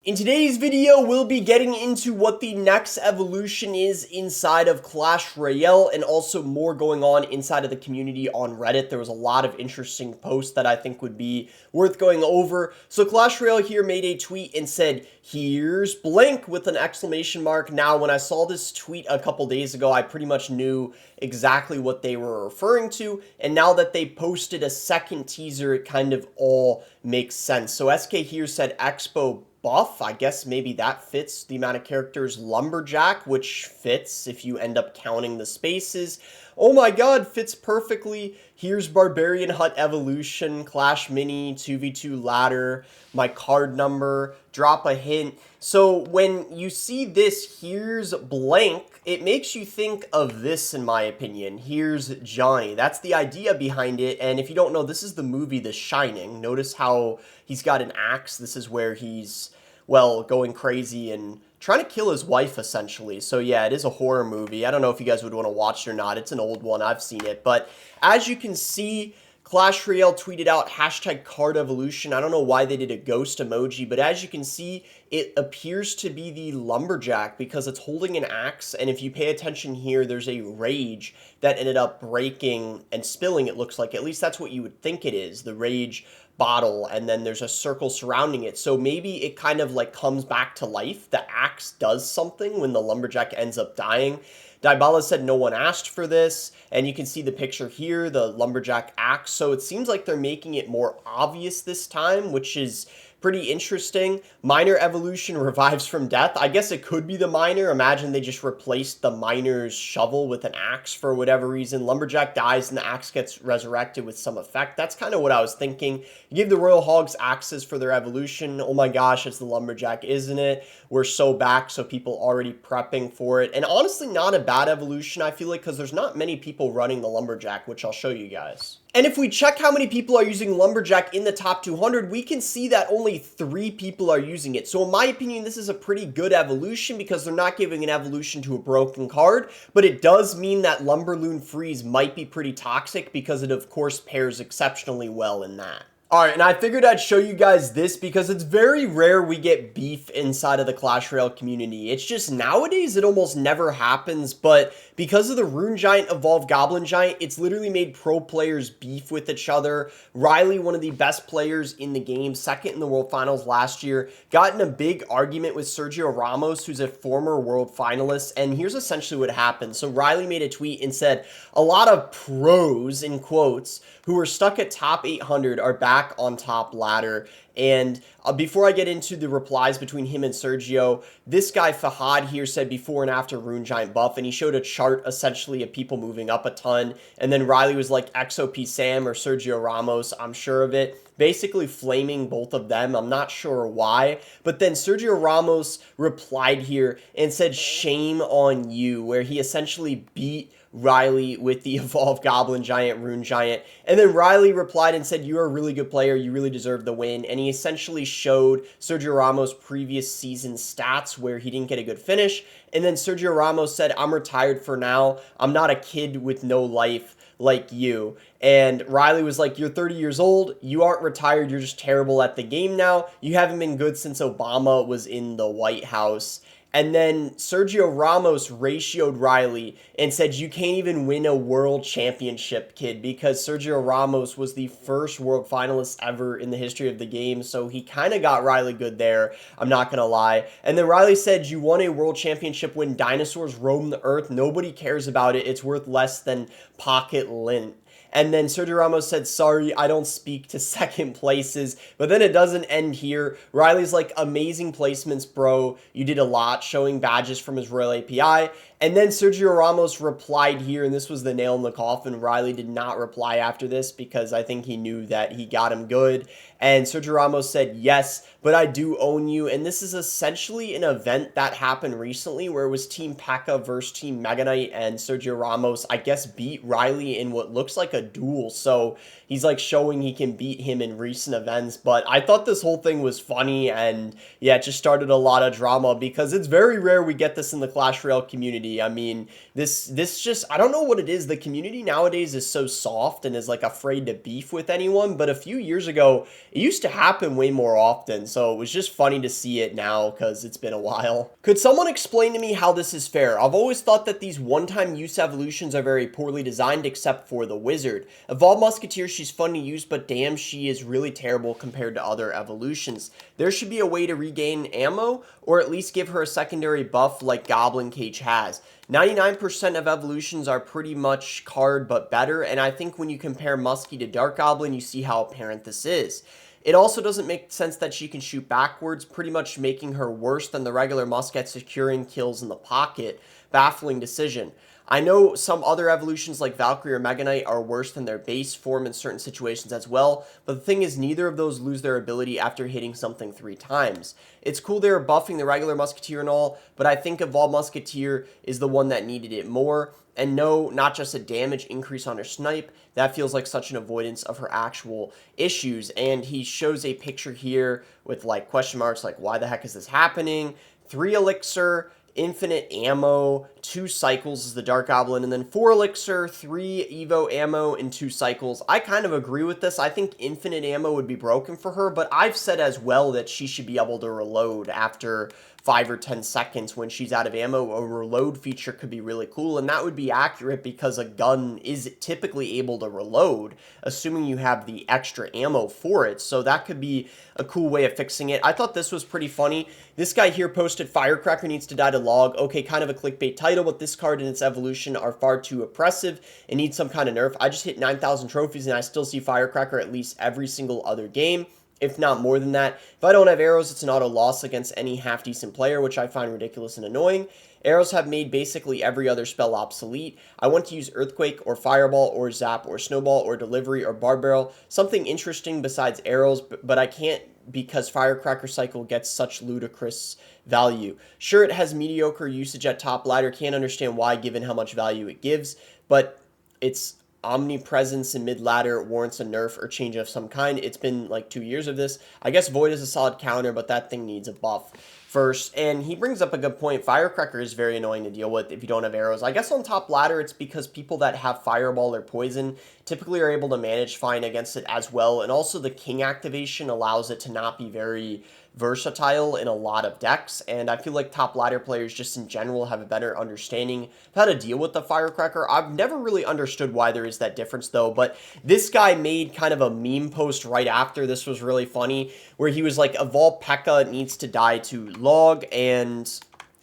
In today's video, we'll be getting into what the next evolution is inside of Clash Royale and also more going on inside of the community on Reddit. There was a lot of interesting posts that I think would be worth going over. So Clash Royale here made a tweet and said, "Here's blank," with an exclamation mark. Now, when I saw this tweet a couple days ago, I pretty much knew exactly what they were referring to. And now that they posted a second teaser, it kind of all makes sense. So SK here said Expo buff. I guess maybe that fits the amount of characters. Lumberjack, which fits if you end up counting the spaces. Oh my god, fits perfectly. Here's Barbarian Hut Evolution, Clash Mini, 2v2 ladder, my card number, drop a hint. So when you see this, here's blank, it makes you think of this, in my opinion. Here's Johnny. That's the idea behind it. And if you don't know, this is the movie The Shining. Notice how he's got an axe. This is where he's, well, going crazy and trying to kill his wife, essentially. So yeah, it is a horror movie. I don't know if you guys would want to watch it or not. It's an old one. I've seen it. But as you can see, Clash Royale tweeted out hashtag card evolution. I don't know why they did a ghost emoji, but as you can see, it appears to be the Lumberjack because it's holding an axe. And if you pay attention here, there's a rage that ended up breaking and spilling, it looks like. At least that's what you would think it is, the rage bottle, and then there's a circle surrounding it. So maybe it kind of like comes back to life. The axe does something when the Lumberjack ends up dying. Dybala said no one asked for this, and you can see the picture here, the Lumberjack axe. So it seems like they're making it more obvious this time, which is pretty interesting. Miner evolution revives from death. I guess it could be the miner. Imagine they just replaced the miner's shovel with an axe for whatever reason. Lumberjack dies and the axe gets resurrected with some effect. That's kind of what I was thinking. You give the Royal Hogs axes for their evolution. Oh my gosh, it's the Lumberjack, isn't it? We're so back, so people already prepping for it. And honestly, not a bad evolution, I feel like, because there's not many people running the Lumberjack, which I'll show you guys. And if we check how many people are using Lumberjack in the top 200, we can see that only 3 people are using it. So in my opinion, this is a pretty good evolution because they're not giving an evolution to a broken card, but it does mean that Lumberloon Freeze might be pretty toxic because it of course pairs exceptionally well in that. Alright, and I figured I'd show you guys this because it's very rare we get beef inside of the Clash Royale community. It's just nowadays it almost never happens, but because of the Rune Giant Evolved Goblin Giant, it's literally made pro players beef with each other. Riley, one of the best players in the game, second in the World Finals last year, got in a big argument with Sergio Ramos, who's a former World Finalist, and here's essentially what happened. So Riley made a tweet and said, "A lot of pros," in quotes, "who were stuck at top 800 are back on top ladder." And before I get into the replies between him and Sergio, this guy Fahad here said before and after Rune Giant buff, and he showed a chart essentially of people moving up a ton. And then Riley was like XOP Sam or Sergio Ramos, I'm sure of it, basically flaming both of them. I'm not sure why, but then Sergio Ramos replied here and said, "Shame on you," where he essentially beat Riley with the Evolved Goblin Giant, Rune Giant. And then Riley replied and said, "You're a really good player. You really deserve the win." And he essentially showed Sergio Ramos' previous season stats where he didn't get a good finish. And then Sergio Ramos said, "I'm retired for now. I'm not a kid with no life like you." And Riley was like, "You're 30 years old. You aren't retired. You're just terrible at the game now. You haven't been good since Obama was in the White House." And then Sergio Ramos ratioed Riley and said, "You can't even win a world championship, kid," because Sergio Ramos was the first world finalist ever in the history of the game. So he kind of got Riley good there. I'm not going to lie. And then Riley said, "You won a world championship when dinosaurs roam the earth. Nobody cares about it. It's worth less than pocket lint." And then Sergio Ramos said, "Sorry, I don't speak to second places." But then it doesn't end here. Riley's like, "Amazing placements, bro. You did a lot," showing badges from his Royal API. And then Sergio Ramos replied here, and this was the nail in the coffin. Riley did not reply after this because I think he knew that he got him good. And Sergio Ramos said, "Yes, but I do own you." And this is essentially an event that happened recently where it was Team P.E.K.K.A versus Team Mega Knight, and Sergio Ramos, I guess, beat Riley in what looks like a duel. So he's like showing he can beat him in recent events. But I thought this whole thing was funny, and yeah, it just started a lot of drama because it's very rare we get this in the Clash Royale community. I mean, this just, I don't know what it is. The community nowadays is so soft and is like afraid to beef with anyone. But a few years ago, it used to happen way more often. So it was just funny to see it now because it's been a while. Could someone explain to me how this is fair? I've always thought that these one-time use evolutions are very poorly designed except for the wizard. Evolved Musketeer, she's fun to use, but damn, she is really terrible compared to other evolutions. There should be a way to regain ammo, or at least give her a secondary buff like Goblin Cage has. 99% of evolutions are pretty much card but better, and I think when you compare Muskie to Dark Goblin, you see how apparent this is. It also doesn't make sense that she can shoot backwards, pretty much making her worse than the regular Musk at securing kills in the pocket. Baffling decision. I know some other evolutions like Valkyrie or Mega Knight are worse than their base form in certain situations as well, but the thing is neither of those lose their ability after hitting something 3 times. It's cool they were buffing the regular Musketeer and all, but I think Evolved Musketeer is the one that needed it more. And no, not just a damage increase on her snipe, that feels like such an avoidance of her actual issues. And he shows a picture here with like question marks like, why the heck is this happening? 3 elixir, infinite ammo, 2 cycles is the Dark Goblin, and then 4 elixir, 3 Evo ammo, and 2 cycles. I kind of agree with this. I think infinite ammo would be broken for her, but I've said as well that she should be able to reload after 5 or 10 seconds when she's out of ammo. A reload feature could be really cool, and that would be accurate because a gun is typically able to reload, assuming you have the extra ammo for it, so that could be a cool way of fixing it. I thought this was pretty funny. This guy here posted, Firecracker needs to die to log. Okay, kind of a clickbait title, but this card and its evolution are far too oppressive and need some kind of nerf. I just hit 9,000 trophies and I still see Firecracker at least every single other game, if not more than that. If I don't have arrows, it's an auto loss against any half-decent player, which I find ridiculous and annoying. Arrows have made basically every other spell obsolete. I want to use Earthquake or Fireball or Zap or Snowball or Delivery or Barb Barrel, something interesting besides arrows, but I can't because Firecracker Cycle gets such ludicrous value. Sure, it has mediocre usage at top ladder, can't understand why given how much value it gives, but its omnipresence in mid ladder warrants a nerf or change of some kind. It's been like 2 years of this. I guess Void is a solid counter, but that thing needs a buff first. And he brings up a good point. Firecracker is very annoying to deal with if you don't have arrows. I guess on top ladder, it's because people that have Fireball or Poison typically are able to manage fine against it as well. And also the King activation allows it to not be very versatile in a lot of decks, and I feel like top ladder players just in general have a better understanding of how to deal with the Firecracker. I've never really understood why there is that difference though, but this guy made kind of a meme post right after. This was really funny, where he was like, Evolve P.E.K.K.A needs to die to log, and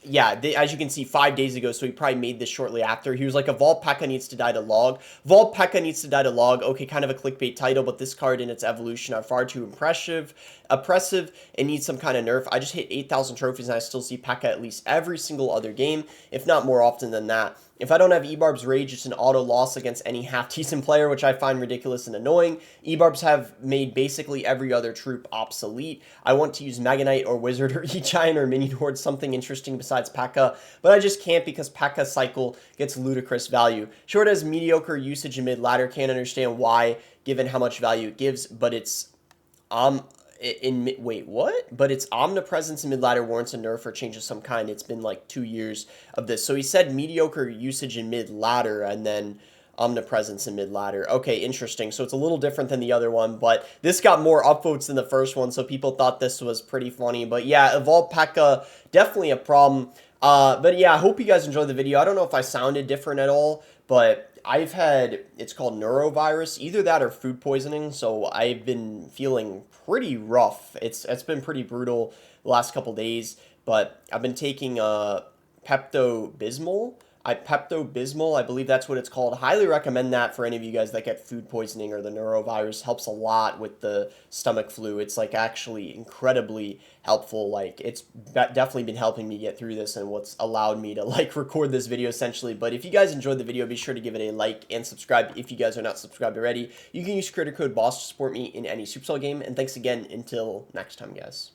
yeah, as you can see, 5 days ago, so he probably made this shortly after. He was like, Evolve P.E.K.K.A needs to die to log. Evolve P.E.K.K.A needs to die to log. Okay, kind of a clickbait title, but this card and its evolution are far too oppressive, and needs some kind of nerf. I just hit 8,000 trophies, and I still see P.E.K.K.A at least every single other game, if not more often than that. If I don't have Ebarb's Rage, it's an auto loss against any half-decent player, which I find ridiculous and annoying. Ebarb's have made basically every other troop obsolete. I want to use Mega Knight or Wizard or E-Giant or Minion Horde, something interesting besides P.E.K.K.A, but I just can't because P.E.K.K.A cycle gets ludicrous value. Sure, it has mediocre usage in mid-ladder, can't understand why, given how much value it gives, but it's wait, what? But its omnipresence in mid-ladder warrants a nerf or change of some kind. It's been like 2 years of this. So he said mediocre usage in mid-ladder and then omnipresence in mid-ladder. Okay, interesting. So it's a little different than the other one, but this got more upvotes than the first one, so people thought this was pretty funny. But yeah, Evolve P.E.K.K.A, definitely a problem. But yeah, I hope you guys enjoyed the video. I don't know if I sounded different at all, but I've had, it's called neurovirus, either that or food poisoning, so I've been feeling pretty rough. It's been pretty brutal the last couple days, but I've been taking Pepto-Bismol. Pepto-Bismol, I believe that's what it's called. Highly recommend that for any of you guys that get food poisoning or the neurovirus. Helps a lot with the stomach flu. It's like actually incredibly helpful. Like it's definitely been helping me get through this and what's allowed me to like record this video essentially. But if you guys enjoyed the video, be sure to give it a like and subscribe if you guys are not subscribed already. You can use creator code BOSS to support me in any Supercell game. And thanks again until next time, guys.